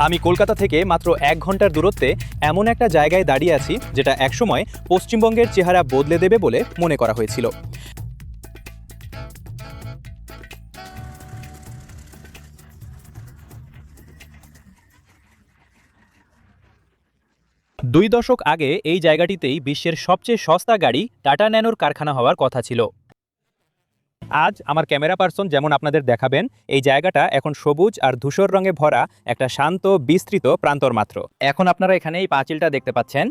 আমি কলকাতা থেকে মাত্র 1 ঘন্টার দূরত্বে এমন একটা জায়গায় দাঁড়িয়ে আছি যেটা একসময় পশ্চিমবঙ্গের চেহারা বদলে দেবে বলে মনে করা হয়েছিল। দুই দশক আগে এই জায়গাটিতেই বিশ্বের সবচেয়ে সস্তা গাড়ি টাটা ন্যানোর কারখানা হওয়ার কথা ছিল। আজ আমার ক্যামেরা পার্সন যেমন আপনাদের দেখাবেন, এই জায়গাটা এখন সবুজ আর ধূসর রঙে ভরা একটা শান্ত বিস্তৃত প্রান্তর মাত্র। এখন আপনারা এখানে এই পাঁচিলটা দেখতে পাচ্ছেন।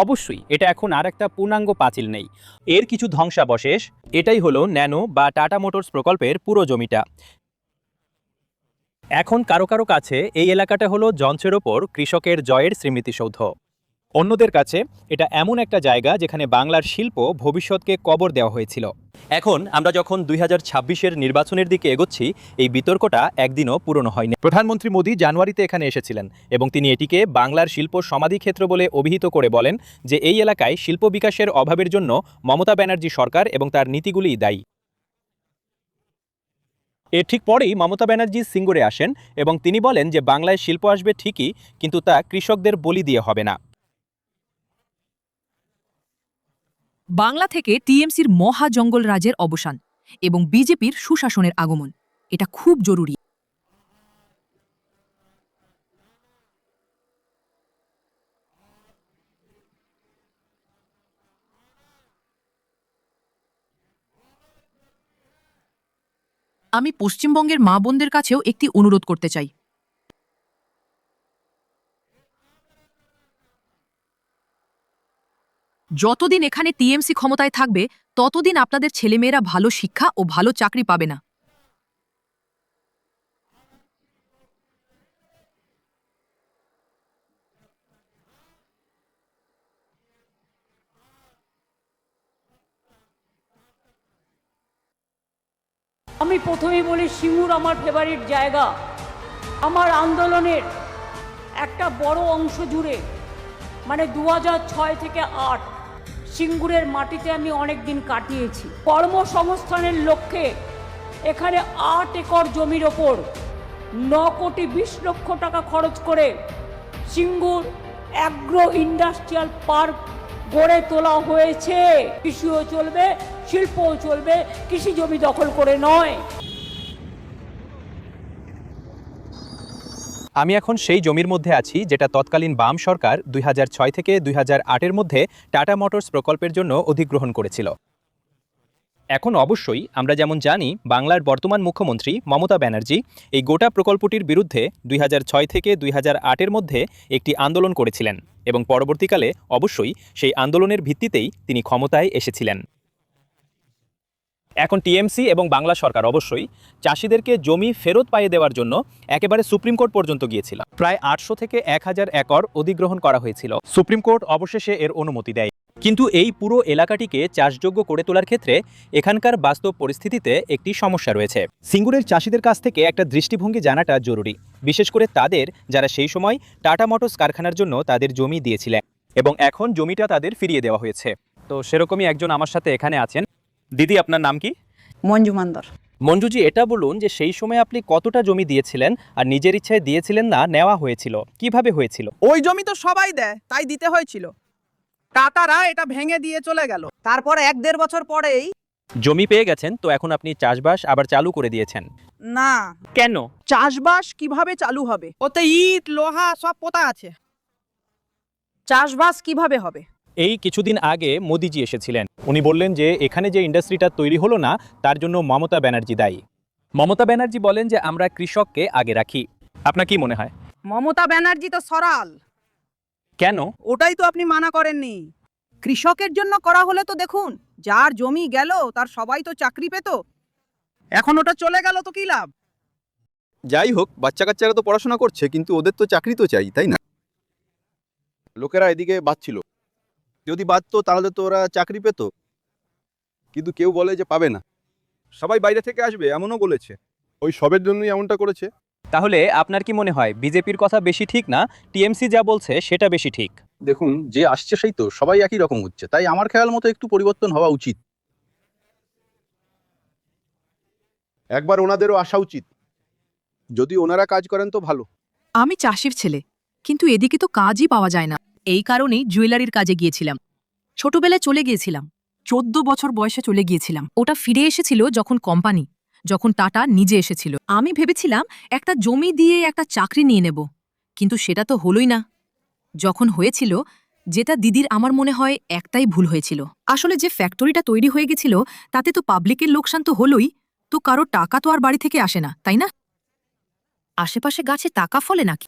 অবশ্যই এটা এখন আর একটা পূর্ণাঙ্গ পাঁচিল নেই, এর কিছু ধ্বংসাবশেষ। এটাই হলো ন্যানো বা টাটা মোটরস প্রকল্পের পুরো জমিটা। এখন কারো কারো কাছে এই এলাকাটা হলো যন্ত্রের ওপর কৃষকের জয়ের স্মৃতিসৌধ। অন্যদের কাছে এটা এমন একটা জায়গা যেখানে বাংলার শিল্প ভবিষ্যৎকে কবর দেওয়া হয়েছিল। এখন আমরা যখন 2026-এর নির্বাচনের দিকে এগোচ্ছি, এই বিতর্কটা একদিনও পুরনো হয়নি। প্রধানমন্ত্রী মোদী জানুয়ারিতে এখানে এসেছিলেন এবং তিনি এটিকে বাংলার শিল্প সমাধিক্ষেত্র বলে অভিহিত করে বলেন যে এই এলাকায় শিল্প বিকাশের অভাবের জন্য মমতা ব্যানার্জি সরকার এবং তার নীতিগুলিই দায়ী। এর ঠিক পরেই মমতা ব্যানার্জি সিঙ্গুরে আসেন এবং তিনি বলেন যে বাংলায় শিল্প আসবে ঠিকই, কিন্তু তা কৃষকদের বলি দিয়ে হবে না। বাংলা থেকে টিএমসির মহা জঙ্গল রাজের অবসান এবং বিজেপির সুশাসনের আগমন, এটা খুব জরুরি। আমি পশ্চিমবঙ্গের মা বোনদের কাছেও একটি অনুরোধ করতে চাই। যতদিন এখানে টিএমসি ক্ষমতায় থাকবে ততদিন আপনাদের ছেলেমেয়েরা ভালো শিক্ষা ও ভালো চাকরি পাবে না। আমি প্রথমেই বলি, সিঙ্গুর আমার ফেভারিট জায়গা। আমার আন্দোলনের একটা বড় অংশ জুড়ে, মানে 2006 থেকে 8, সিঙ্গুরের মাটিতে আমি অনেক দিন কাটিয়েছি। কর্মসংস্থানের লক্ষ্যে এখানে 8 একর জমির ওপর 9,20,00,000 টাকা খরচ করে সিঙ্গুর অ্যাগ্রো ইন্ডাস্ট্রিয়াল পার্ক গড়ে তোলা হয়েছে। কৃষিও চলবে, শিল্পও চলবে, কৃষি জমি দখল করে নয়। আমি এখন সেই জমির মধ্যে আছি যেটা তৎকালীন বাম সরকার 2006 থেকে 2008-এর মধ্যে টাটা মোটরস প্রকল্পের জন্য অধিগ্রহণ করেছিল। এখন অবশ্যই আমরা যেমন জানি, বাংলার বর্তমান মুখ্যমন্ত্রী মমতা ব্যানার্জি এই গোটা প্রকল্পটির বিরুদ্ধে 2006 থেকে 2008-এর মধ্যে একটি আন্দোলন করেছিলেন এবং পরবর্তীকালে অবশ্যই সেই আন্দোলনের ভিত্তিতেই তিনি ক্ষমতায় এসেছিলেন। এখন টিএমসি এবং বাংলা সরকার অবশ্যই চাষিদেরকে জমি ফেরত পাইয়ে দেওয়ার জন্য একেবারে সুপ্রিম কোর্ট পর্যন্ত গিয়েছিল। প্রায় 800 থেকে 1000 একর অধিগ্রহণ করা হয়েছিল। সুপ্রিম কোর্ট অবশেষে এর অনুমতি দেয়। কিন্তু এই পুরো এলাকাটিকে চাষযোগ্য করে তোলার ক্ষেত্রে এখানকার বাস্তব পরিস্থিতিতে একটি সমস্যা রয়েছে। সিঙ্গুরের চাষিদের কাছ থেকে একটা দৃষ্টিভঙ্গি জানাটা জরুরি, বিশেষ করে তাদের যারা সেই সময় টাটা মোটরস কারখানার জন্য তাদের জমি দিয়েছিলেন এবং এখন জমিটা তাদের ফিরিয়ে দেওয়া হয়েছে। তো সেরকমই একজন আমার সাথে এখানে আছেন। দিদি, আপনার নাম কি? মঞ্জু মান্দর। মঞ্জুজি, এটা বলুন যে সেই সময় আপনি কতটা জমি দিয়েছিলেন আর নিজের ইচ্ছায় দিয়েছিলেন না নেওয়া হয়েছিল, কিভাবে হয়েছিল? ওই জমি তো সবাই দেয়, তাই দিতে হয়েছিল। টাটারা এটা ভেঙে দিয়ে চলে গেল। তারপর 1-1.5 বছর পরেই জমি পেয়ে গেছেন, তো এখন আপনি চাষবাস আবার চালু করে দিয়েছেন? না। কেন? চাষবাস কিভাবে চালু হবে? ওতে ইট লোহা সব পোতা আছে, চাষবাস কিভাবে হবে? এই কিছুদিন আগে মোদিজি এসেছিলেন, উনি বললেন যে এখানে যে ইন্ডাস্ট্রিটা তৈরি হলো না তার জন্য মমতা ব্যানার্জি দায়ী। মমতা ব্যানার্জি বলেন যে আমরা কৃষককে আগে রাখি। আপনার কি মনে হয়? মমতা ব্যানার্জি তো সরাল। কেন? ওটাই তো আপনি মানা করেননি। কৃষকের জন্য করা হলে তো দেখুন, যার জমি গেল তার সবাই তো চাকরি পেত। এখন ওটা চলে গেল তো কি লাভ? যাই হোক, বাচ্চা কাচ্চারা তো পড়াশোনা করছে, কিন্তু ওদের তো চাকরি তো চাই, তাই না? লোকেরা এদিকে বাঁচছিল, যদি বাঁচতো তাহলে তো ওরা চাকরি পেত, কিন্তু কেউ বলে যে পাবে না। সবাই বাইরে থেকে আসবে এমনও বলেছে, ওই সবের জন্যই এমনটা করেছে। তাহলে আপনার কি মনে হয় বিজেপির কথা বেশি ঠিক না টিএমসি যা বলছে সেটা বেশি ঠিক? দেখুন, যে আসছে সেই তো সবাই একই রকম হচ্ছে, তাই আমার খেয়াল মতো একটু পরিবর্তন হওয়া উচিত। একবার ওনাদেরও আসা উচিত, যদি ওনারা কাজ করেন তো ভালো। আমি চাষির ছেলে, কিন্তু এদিকে তো কাজই পাওয়া যায় না। এই কারণেই জুয়েলারির কাজে গিয়েছিলাম। ছোটবেলায় চলে গিয়েছিলাম, 14 বছর বয়সে চলে গিয়েছিলাম। ওটা ফিরে এসেছিল যখন টাটা নিজে এসেছিল। আমি ভেবেছিলাম একটা জমি দিয়ে একটা চাকরি নিয়ে নেব, কিন্তু সেটা তো হলোই না। যখন হয়েছিল, যেটা দিদির আমার মনে হয় একটাই ভুল হয়েছিল। আসলে যে ফ্যাক্টরিটা তৈরি হয়ে গেছিল তাতে তো পাবলিকের লোকসান তো হলোই, তো কারো টাকা তো আর বাড়ি থেকে আসে না, তাই না? আশেপাশে গাছে টাকা ফলে নাকি?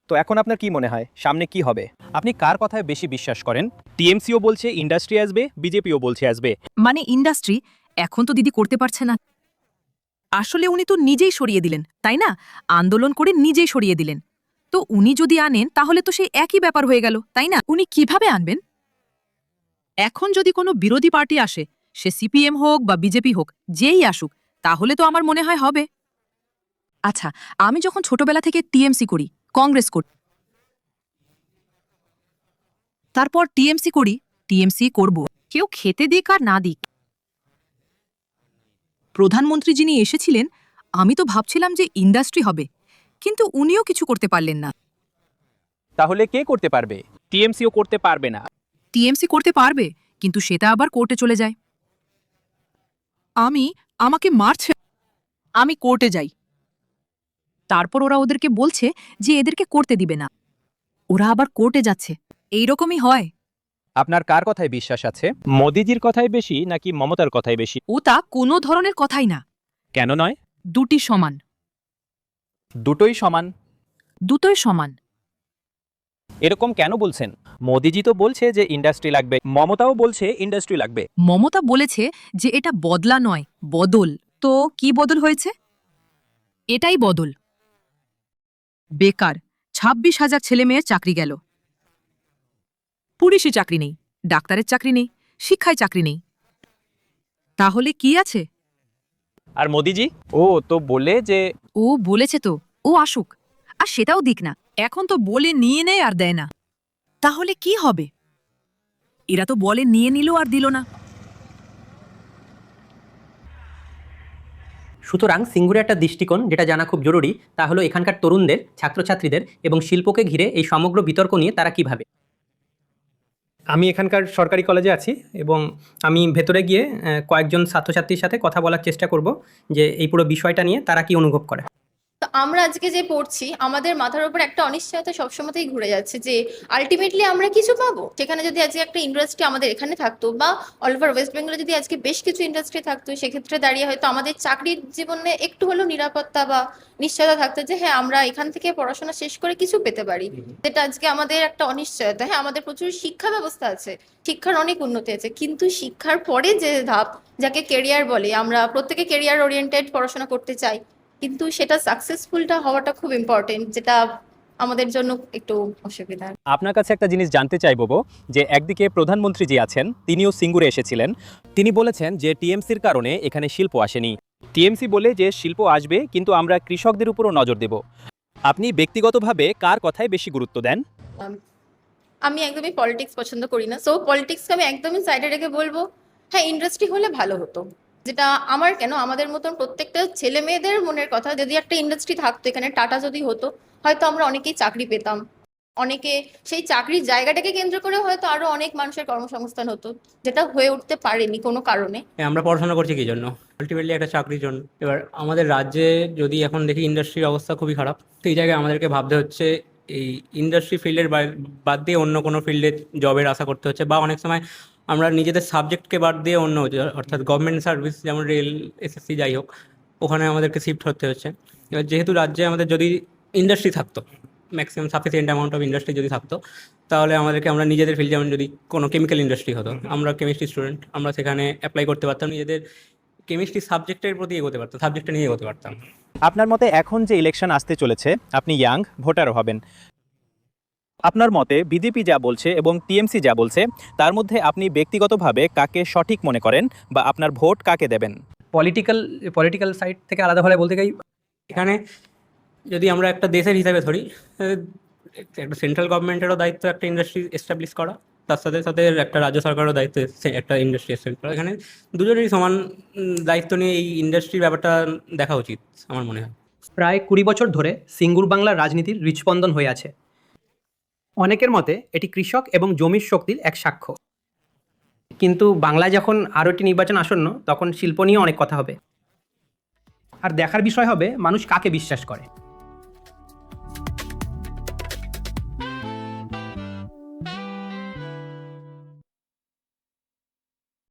তো এখন আপনার কি মনে হয় সামনে কি হবে? আপনি কার কথায় বেশি বিশ্বাস করেন? টিএমসিও বলছে ইন্ডাস্ট্রি আসবে, বিজেপিও বলছে আসবে। মানে ইন্ডাস্ট্রি এখন তো দিদি করতে পারছে না। আসলে উনি তো নিজেই সরিয়ে দিলেন, তাই না? আন্দোলন করে নিজেই সরিয়ে দিলেন। তো উনি যদি আনেন তাহলে তো সেই একই ব্যাপার হয়ে গেল, তাই না? উনি কিভাবে আনবেন? এখন যদি কোনো বিরোধী পার্টি আসে, সে সিপিএম হোক বা বিজেপি হোক, যেই আসুক, তাহলে তো আমার মনে হয় হবে। আচ্ছা, আমি যখন ছোটবেলা থেকে টিএমসি করি, কংগ্রেস করি, তারপর টিএমসি করব, কেউ খেতে দিক আর না দিক। প্রধানমন্ত্রী যিনি এসেছিলেন, আমি তো ভাবছিলাম যে ইন্ডাস্ট্রি হবে, কিন্তু উনিও কিছু করতে পারলেন না। তাহলে কে করতে পারবে? টিএমসিও করতে পারবে না। টিএমসি করতে পারবে, কিন্তু সেটা আবার কোর্টে চলে যায়। আমাকে মারছে, আমি কোর্টে যাই। তারপর ওরা ওদেরকে বলছে যে এদেরকে করতে দিবে না, ওরা আবার কোর্টে যাচ্ছে। এইরকমই হয়। আপনার কার কথায় বিশ্বাস আছে? মোদিজির কথায় বেশি নাকি মমতার কথায় বেশি? ওটা কোনো ধরনের কথাই না, কেন নয়? দুটি সমান। দুটোই সমান। দুটোই সমান। এরকম কেন বলছেন? মোদিজি তো বলছে যে ইন্ডাস্ট্রি লাগবে, মমতাও বলছে ইন্ডাস্ট্রি লাগবে। মমতা বলেছে যে এটা বদলা নয়, বদল। তো কি বদল হয়েছে? এটাই বদল। বেকার 26,000 ছেলেমেয়ের চাকরি গেল। পুলিশে চাকরি নেই, ডাক্তারের চাকরি নেই, শিক্ষায় চাকরি নেই। তাহলে কি আছে? আর মোদিজি ও তো বলে যে ও বলেছে তো, ও আসুক, আর সেটাও দিক না। এখন তো বলে নিয়ে নেয় আর দেয় না। তাহলে কি হবে? এরা তো বলে নিয়ে নিল আর দিল না। সুতরাং সিঙ্গুরে একটা দৃষ্টিকোণ যেটা জানা খুব জরুরি, তা হলো এখানকার তরুণদের, ছাত্রছাত্রীদের এবং শিল্পকে ঘিরে এই সমগ্র বিতর্ক নিয়ে তারা কি ভাবে। আমি এখানকার সরকারি কলেজে আছি এবং আমি ভেতরে গিয়ে কয়েকজন ছাত্রছাত্রীর সাথে কথা বলার চেষ্টা করব যে এই পুরো বিষয়টা নিয়ে তারা কি অনুভব করে। তো আমরা আজকে যে পড়ছি, আমাদের মাথার উপর একটা অনিশ্চয়তা সবসময়তেই ঘুরে যাচ্ছে যে আলটিমেটলি আমরা কিছু পাবো। সেখানে যদি আজকে একটা ইন্ডাস্ট্রি আমাদের এখানে থাকতো বা অল ওভার ওয়েস্ট বেঙ্গলে যদি আজকে বেশ কিছু ইন্ডাস্ট্রি থাকতো, সেক্ষেত্রে দাঁড়িয়ে হয়তো আমাদের চাকরির জীবনে একটু হলেও নিরাপত্তা বা নিশ্চয়তা থাকতো যে হ্যাঁ আমরা এখান থেকে পড়াশোনা শেষ করে কিছু পেতে পারি। যেটা আজকে আমাদের একটা অনিশ্চয়তা। হ্যাঁ, আমাদের প্রচুর শিক্ষা ব্যবস্থা আছে, শিক্ষার অনেক উন্নতি আছে, কিন্তু শিক্ষার পরে যে ধাপ, যাকে কেরিয়ার বলে, আমরা প্রত্যেকে কেরিয়ার ওরিয়েন্টেড পড়াশোনা করতে চাই, কিন্তু সেটা সাকসেসফুলটা হওয়াটা খুব ইম্পর্টেন্ট, যেটা আমাদের জন্য একটু অসুবিধা। আপনার কাছে একটা জিনিস জানতে চাইবো যে একদিকে প্রধানমন্ত্রী জি আছেন, তিনিও সিঙ্গুরে এসেছিলেন। তিনি বলেছেন যে টিএমসির কারণে এখানে শিল্প আসেনি। টিএমসি বলে যে শিল্প আসবে, কিন্তু আমরা কৃষকদের উপরও নজর দেব। আপনি ব্যক্তিগতভাবে কার কথায় বেশি গুরুত্ব দেন? আমি একদমই পলিটিক্স পছন্দ করি না, সো পলিটিক্সকে আমি একদমই সাইডে রেখে বলবো হ্যাঁ ইন্ডাস্ট্রি হলে ভালো হতো। যেটা আমার কেন, আমাদের মতন প্রত্যেকটা ছেলে মেয়েদের মনের কথা, যদি একটা ইন্ডাস্ট্রি থাকতো এখানে, টাটা যদি হতো, হয়তো আমরা অনেকেই চাকরি পেতাম। অনেকে সেই চাকরির জায়গাটাকে কেন্দ্র করে হয়তো আরো অনেক মানুষের কর্মসংস্থান হতো, যেটা হয়ে উঠতে পারেনি কোনো কারণে। আমরা পড়াশোনা করছি কি জন্য? আলটিমেটলি একটা চাকরির জন্য। এবার আমাদের রাজ্যে যদি এখন দেখি ইন্ডাস্ট্রির অবস্থা খুবই খারাপ, তো এই জায়গায় আমাদেরকে ভাবতে হচ্ছে এই ইন্ডাস্ট্রি ফিল্ডের বাদ দিয়ে অন্য কোনো ফিল্ডে জবের আশা করতে হচ্ছে, বা অনেক সময় আমরা নিজেদের সাবজেক্টকে বাদ দিয়ে অন্য, অর্থাৎ গভর্নমেন্ট সার্ভিস যেমন রেল, এসএসসি যাই হোক, ওখানে আমাদেরকে শিফট হতে হচ্ছে। এবার যেহেতু রাজ্যে আমাদের যদি ইন্ডাস্ট্রি থাকতো, maximum sufficient amount of industry যদি থাকতো, তাহলে আমরা নিজেদের ফিল্ড, যেমন যদি কোনো কেমিক্যাল ইন্ডাস্ট্রি হতো, আমরা কেমিস্ট্রি স্টুডেন্ট, আমরা সেখানে অ্যাপ্লাই করতে পারতাম, নিজেদের কেমিস্ট্রি সাবজেক্টের প্রতি এগোতে পারতাম, সাবজেক্টটা নিয়ে এগোতে পারতাম। আপনার মতে এখন যে ইলেকশন আসতে চলেছে, আপনি ইয়াং ভোটারও হবেন, আপনার মতে বিজেপি যা বলছে এবং টিএমসি যা বলছে, তার মধ্যে আপনি ব্যক্তিগতভাবে কাকে সঠিক মনে করেন বা আপনার ভোট কাকে দেবেন? পলিটিক্যাল সাইড থেকে আলাদাভাবে বলতে গেলে এখানে যদি আমরা একটা দেশের হিসাবে ধরি, একটা সেন্ট্রাল গভর্নমেন্টেরও দায়িত্ব একটা ইন্ডাস্ট্রি এস্টাবলিশ করা, তার সাথে সাথে একটা রাজ্য সরকারেরও দায়িত্ব একটা ইন্ডাস্ট্রি এস্টাবলিশ করা। এখানে দুজনেরই সমান দায়িত্ব নিয়ে এই ইন্ডাস্ট্রির ব্যাপারটা দেখা উচিত আমার মনে হয়। প্রায় 20 বছর ধরে সিঙ্গুর বাংলার রাজনীতির হৃৎস্পন্দন হয়ে আছে। অনেকের মতে এটি কৃষক এবং জমির শক্তির এক সাক্ষ্য। কিন্তু বাংলায় যখন আরও একটি নির্বাচন আসন্ন, তখন শিল্প নিয়ে অনেক কথা হবে। আর দেখার বিষয় হবে মানুষ কাকে বিশ্বাস করে।